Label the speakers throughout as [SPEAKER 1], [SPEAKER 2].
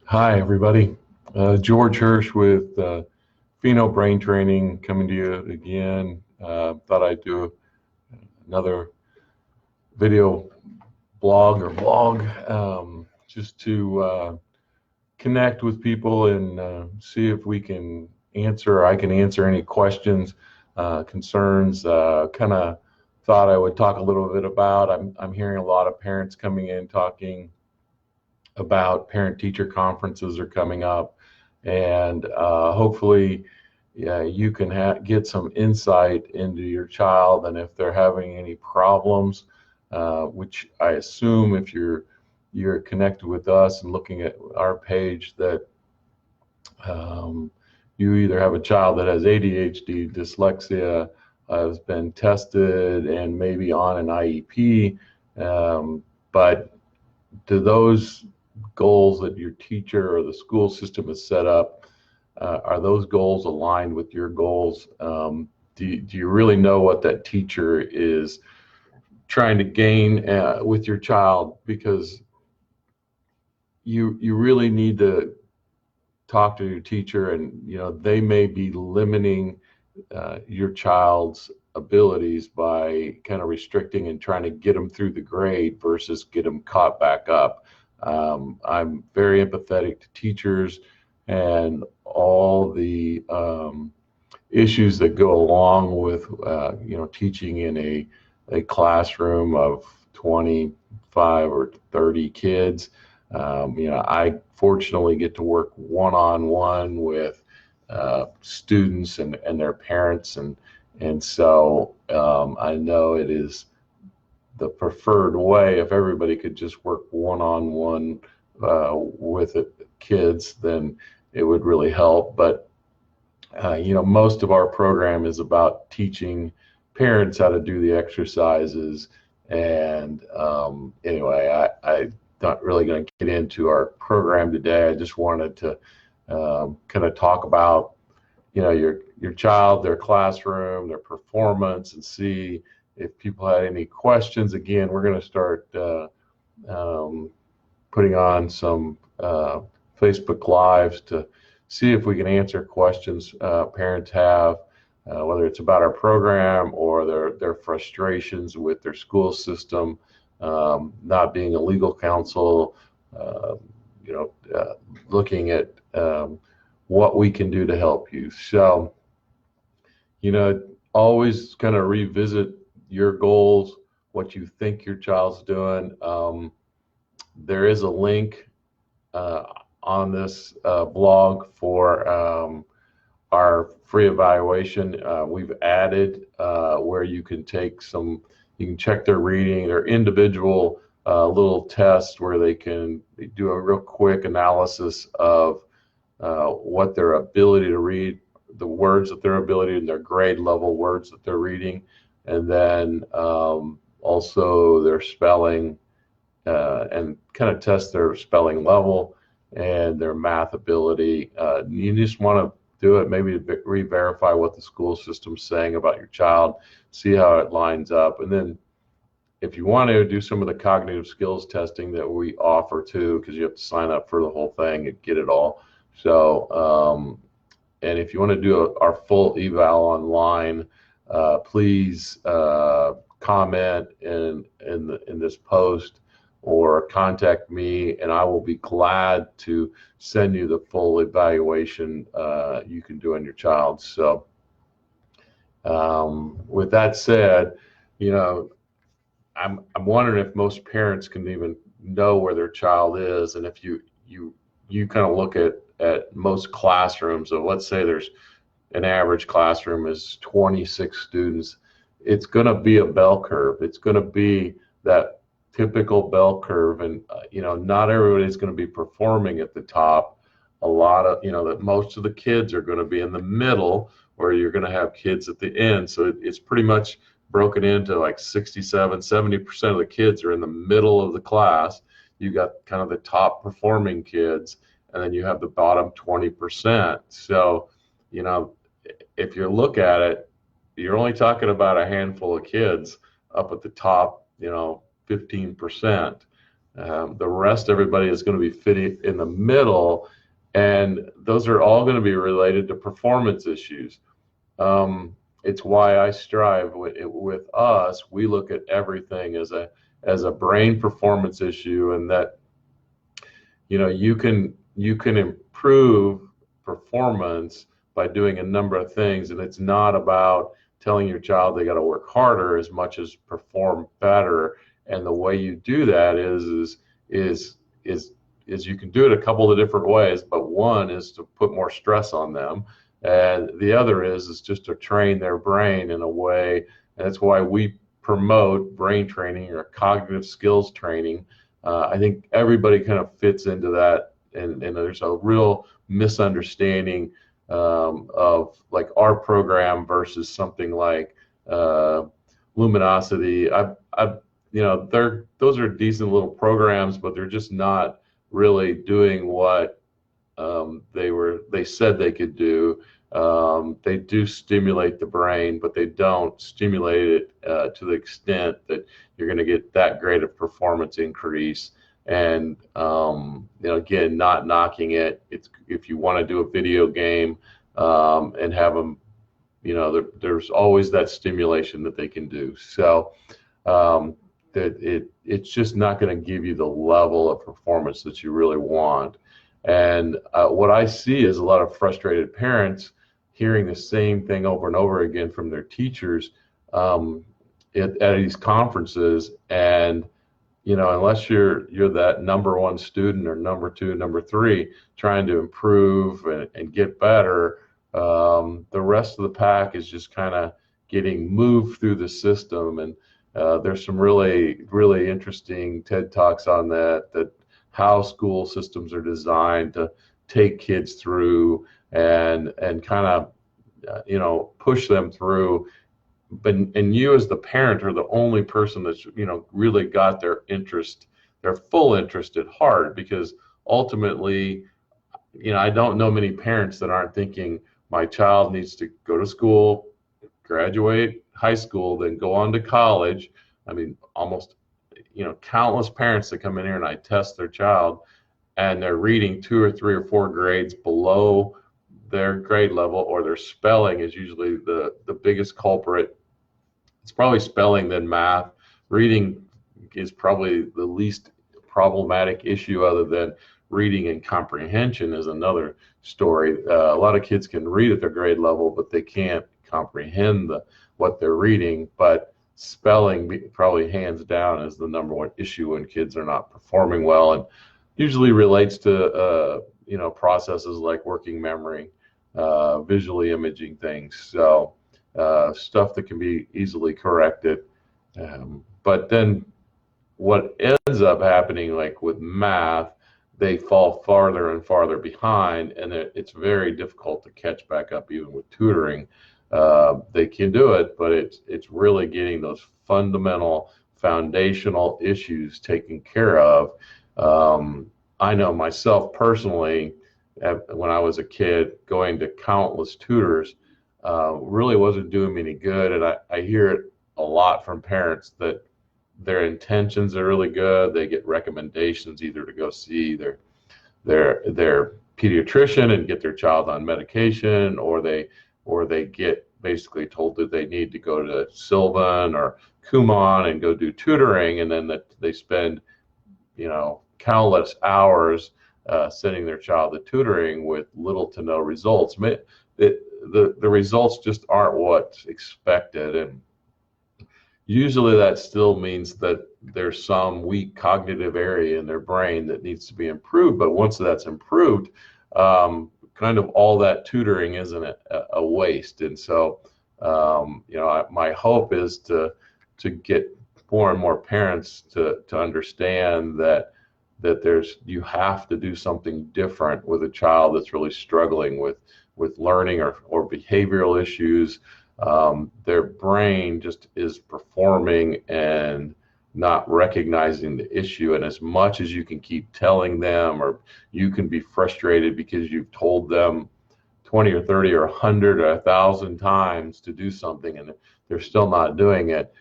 [SPEAKER 1] Hi, everybody. George Hersh with Pheno Brain Training coming to you again. Thought I'd do another video blog or vlog just to connect with people and see if we can answer, I can answer any questions, concerns. Kind of thought I would talk a little bit about. I'm hearing a lot of parents coming in talking about parent-teacher conferences are coming up, and hopefully, yeah, you can get some insight into your child and if they're having any problems, which I assume if you're connected with us and looking at our page that you either have a child that has ADHD, dyslexia, has been tested, and maybe on an IEP, but do those goals that your teacher or the school system has set up, are those goals aligned with your goals? Do you really know what that teacher is trying to gain with your child? Because you really need to talk to your teacher, and they may be limiting your child's abilities by kind of restricting and trying to get them through the grade versus get them caught back up. I'm very empathetic to teachers and all the issues that go along with teaching in a classroom of 25 or 30 kids. I fortunately get to work one-on-one with students and their parents, and so I know it is the preferred way. If everybody could just work one-on-one with kids, then it would really help. But most of our program is about teaching parents how to do the exercises. And anyway, I'm not really going to get into our program today. I just wanted to kind of talk about your child, their classroom, their performance, and see if people had any questions. Again, we're going to start putting on some Facebook Lives to see if we can answer questions parents have, whether it's about our program or their frustrations with their school system, not being a legal counsel, looking at what we can do to help you. So, always kind of revisit your goals, what you think your child's doing. There is a link on this blog for our free evaluation. We've added where you can check their reading, their individual little test where they can do a real quick analysis of what their ability to read, the words that their ability and their grade level words that they're reading, and then also their spelling, and kind of test their spelling level and their math ability. You just want to do it maybe to re-verify what the school system's saying about your child, see how it lines up, and then if you want to do some of the cognitive skills testing that we offer too, because you have to sign up for the whole thing and get it all. So, and if you want to do our full eval online, please comment in this post or contact me, and I will be glad to send you the full evaluation you can do on your child. So, with that said, I'm wondering if most parents can even know where their child is, and if you kind of look at most classrooms. So let's say there's an average classroom is 26 students. It's going to be a bell curve. It's going to be that typical bell curve, and not everybody's going to be performing at the top. A lot of that most of the kids are going to be in the middle, or you're going to have kids at the end. So it's pretty much broken into like 67-70% of the kids are in the middle of the class. You got kind of the top performing kids, and then you have the bottom 20%. So if you look at it, you're only talking about a handful of kids up at the top 15%. The rest, everybody is going to be fitting in the middle, and those are all going to be related to performance issues. It's why I strive with us. We look at everything as a brain performance issue, and that you can improve performance by doing a number of things, and it's not about telling your child they got to work harder as much as perform better. And the way you do that is you can do it a couple of different ways, but one is to put more stress on them, and the other is just to train their brain in a way. And that's why we promote brain training or cognitive skills training. I think everybody kind of fits into that, and there's a real misunderstanding of like our program versus something like Luminosity. Those are decent little programs, but they're just not really doing what they said they could do. They do stimulate the brain, but they don't stimulate it to the extent that you're going to get that great of performance increase. And again, not knocking it. It's if you want to do a video game and have them, there's always that stimulation that they can do. So that it's just not going to give you the level of performance that you really want. And what I see is a lot of frustrated parents hearing the same thing over and over again from their teachers at these conferences. And unless you're that number one student or number two, number three, trying to improve and get better, the rest of the pack is just kind of getting moved through the system. And there's some really, really interesting TED Talks on that how school systems are designed to take kids through and kind of push them through. And you as the parent are the only person that's really got their full interest at heart, because ultimately I don't know many parents that aren't thinking my child needs to go to school, graduate high school, then go on to college. I mean, almost countless parents that come in here and I test their child and they're reading 2 or 3 or 4 grades below their grade level, or their spelling is usually the biggest culprit. It's probably spelling, then math. Reading is probably the least problematic issue, other than reading and comprehension is another story. A lot of kids can read at their grade level, but they can't comprehend what they're reading. But spelling probably hands down is the number one issue when kids are not performing well, and usually relates to processes like working memory, visually imaging things. So stuff that can be easily corrected. But then what ends up happening, like with math, they fall farther and farther behind, and it's very difficult to catch back up even with tutoring. They can do it, but it's really getting those fundamental foundational issues taken care of. I know myself personally, when I was a kid, going to countless tutors really wasn't doing me any good. And I hear it a lot from parents that their intentions are really good. They get recommendations either to go see their pediatrician and get their child on medication, or they get basically told that they need to go to Sylvan or Kumon and go do tutoring, and then that they spend countless hours sending their child to tutoring with little to no results. The results just aren't what's expected, and usually that still means that there's some weak cognitive area in their brain that needs to be improved. But once that's improved, kind of all that tutoring isn't a waste. And so my hope is to get more and more parents to understand that you have to do something different with a child that's really struggling with learning or behavioral issues. Their brain just is performing and not recognizing the issue. And as much as you can keep telling them, or you can be frustrated because you've told them 20 or 30 or 100 or 1,000 times to do something and they're still not doing it,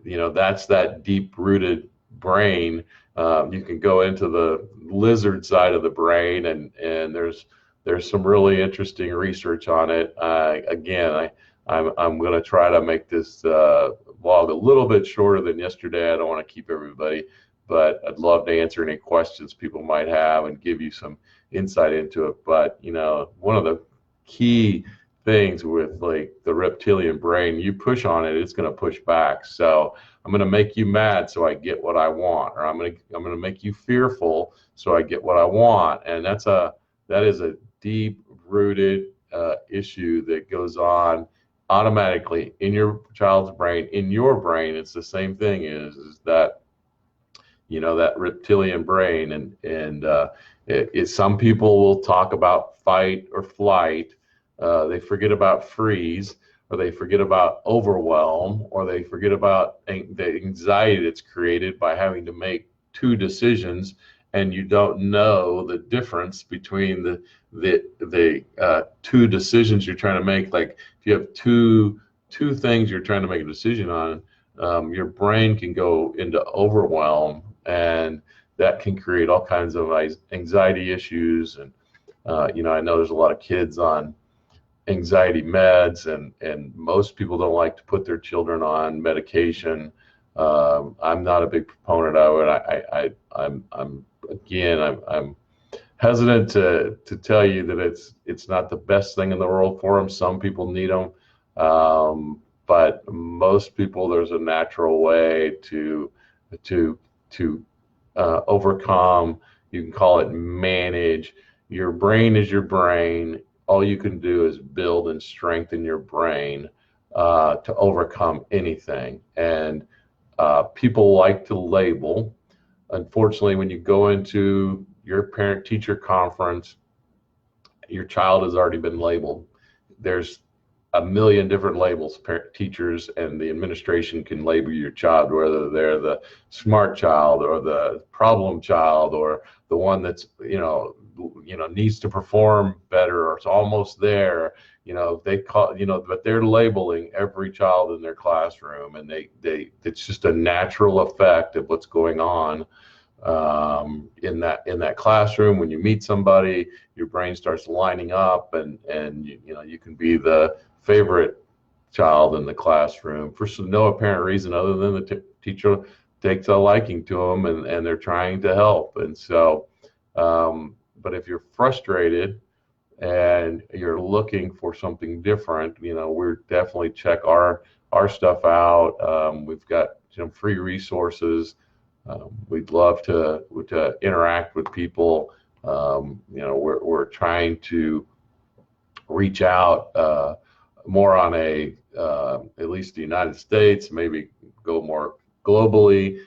[SPEAKER 1] that's that deep-rooted brain. You can go into the lizard side of the brain, and there's some really interesting research on it. Again, I'm going to try to make this vlog a little bit shorter than yesterday. I don't want to keep everybody, but I'd love to answer any questions people might have and give you some insight into it. But one of the key things with like the reptilian brain, you push on it, it's going to push back. So I'm going to make you mad so I get what I want, or I'm going to make you fearful so I get what I want. And that is a deep rooted issue that goes on automatically in your child's brain, in your brain. It's the same thing, is that that reptilian brain, and some people will talk about fight or flight. They forget about freeze, or they forget about overwhelm, or they forget about the anxiety that's created by having to make two decisions, and you don't know the difference between the two decisions you're trying to make. Like if you have two things you're trying to make a decision on, your brain can go into overwhelm, and that can create all kinds of anxiety issues. And I know there's a lot of kids on anxiety meds, and most people don't like to put their children on medication. I'm not a big proponent of it. I'm hesitant to tell you that it's not the best thing in the world for them. Some people need them, but most people, there's a natural way to overcome. You can call it manage. Your brain is your brain. All you can do is build and strengthen your brain to overcome anything. And people like to label. Unfortunately, when you go into your parent-teacher conference, your child has already been labeled. There's a million different labels. Parent, teachers, and the administration can label your child, whether they're the smart child or the problem child or the one that's needs to perform better or it's almost there. They call but they're labeling every child in their classroom, and it's just a natural effect of what's going on in that classroom. When you meet somebody, your brain starts lining up, and you can be the favorite child in the classroom for no apparent reason other than the teacher takes a liking to them, and they're trying to help. And so but if you're frustrated and you're looking for something different, we're definitely check our stuff out. We've got some free resources. We'd love to interact with people. We're trying to reach out more on at least the United States, maybe go more globally.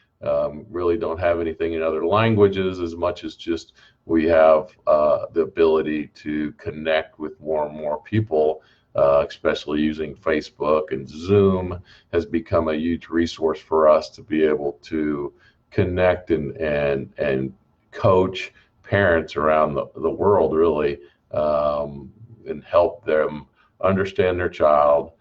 [SPEAKER 1] Really don't have anything in other languages as much as just we have the ability to connect with more and more people, especially using Facebook, and Zoom has become a huge resource for us to be able to connect and coach parents around the world, really, and help them understand their child,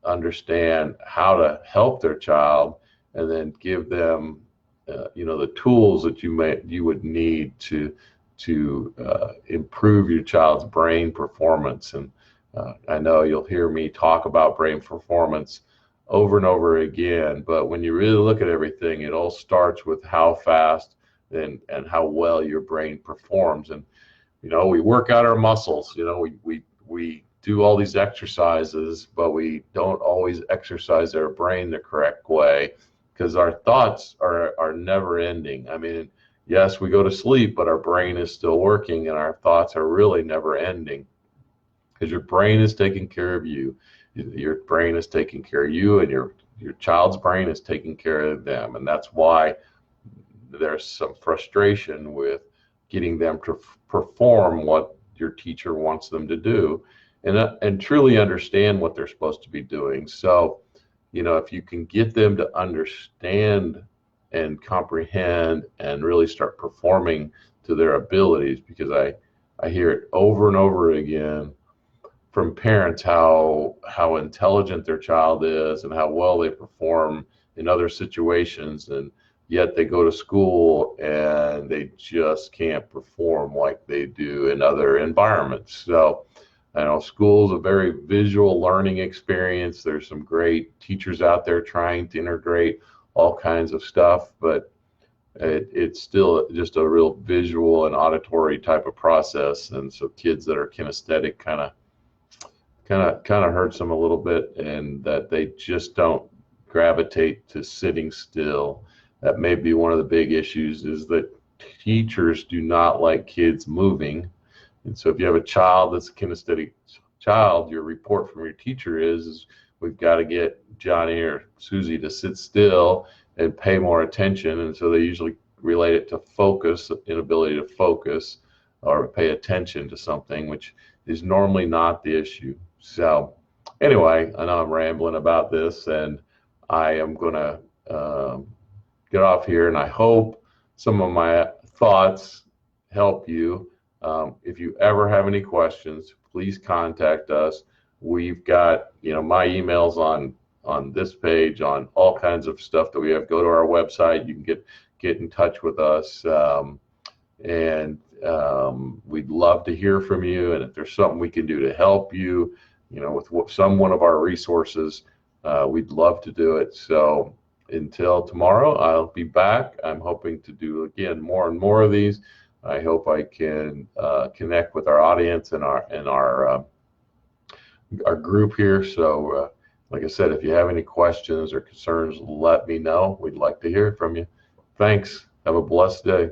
[SPEAKER 1] understand how to help their child, and then give them the tools that you would need to improve your child's brain performance. And I know you'll hear me talk about brain performance over and over again, but when you really look at everything, it all starts with how fast and how well your brain performs. And we work out our muscles. We do all these exercises, but we don't always exercise our brain the correct way, because our thoughts are never ending. I mean, yes, we go to sleep, but our brain is still working, and our thoughts are really never ending, because your brain is taking care of you. Your brain is taking care of you, and your child's brain is taking care of them. And that's why there's some frustration with getting them to perform what your teacher wants them to do, and truly understand what they're supposed to be doing. So if you can get them to understand and comprehend and really start performing to their abilities, because I hear it over and over again from parents how intelligent their child is and how well they perform in other situations, and yet they go to school and they just can't perform like they do in other environments. So I know school's a very visual learning experience. There's some great teachers out there trying to integrate all kinds of stuff, but it's still just a real visual and auditory type of process. And so kids that are kinesthetic kind of hurts them a little bit, and that they just don't gravitate to sitting still. That may be one of the big issues, is that teachers do not like kids moving. And so if you have a child that's a kinesthetic child, your report from your teacher is we've got to get Johnny or Susie to sit still and pay more attention. And so they usually relate it to focus, inability to focus or pay attention to something, which is normally not the issue. So anyway, I know I'm rambling about this, and I am going to get off here, and I hope some of my thoughts help you. If you ever have any questions, please contact us. We've got, my emails on this page, on all kinds of stuff that we have. Go to our website. You can get in touch with us, and we'd love to hear from you. And if there's something we can do to help you, with one of our resources, we'd love to do it. So until tomorrow, I'll be back. I'm hoping to do, again, more and more of these. I hope I can connect with our audience and our group here. So like I said, if you have any questions or concerns, let me know. We'd like to hear from you. Thanks. Have a blessed day.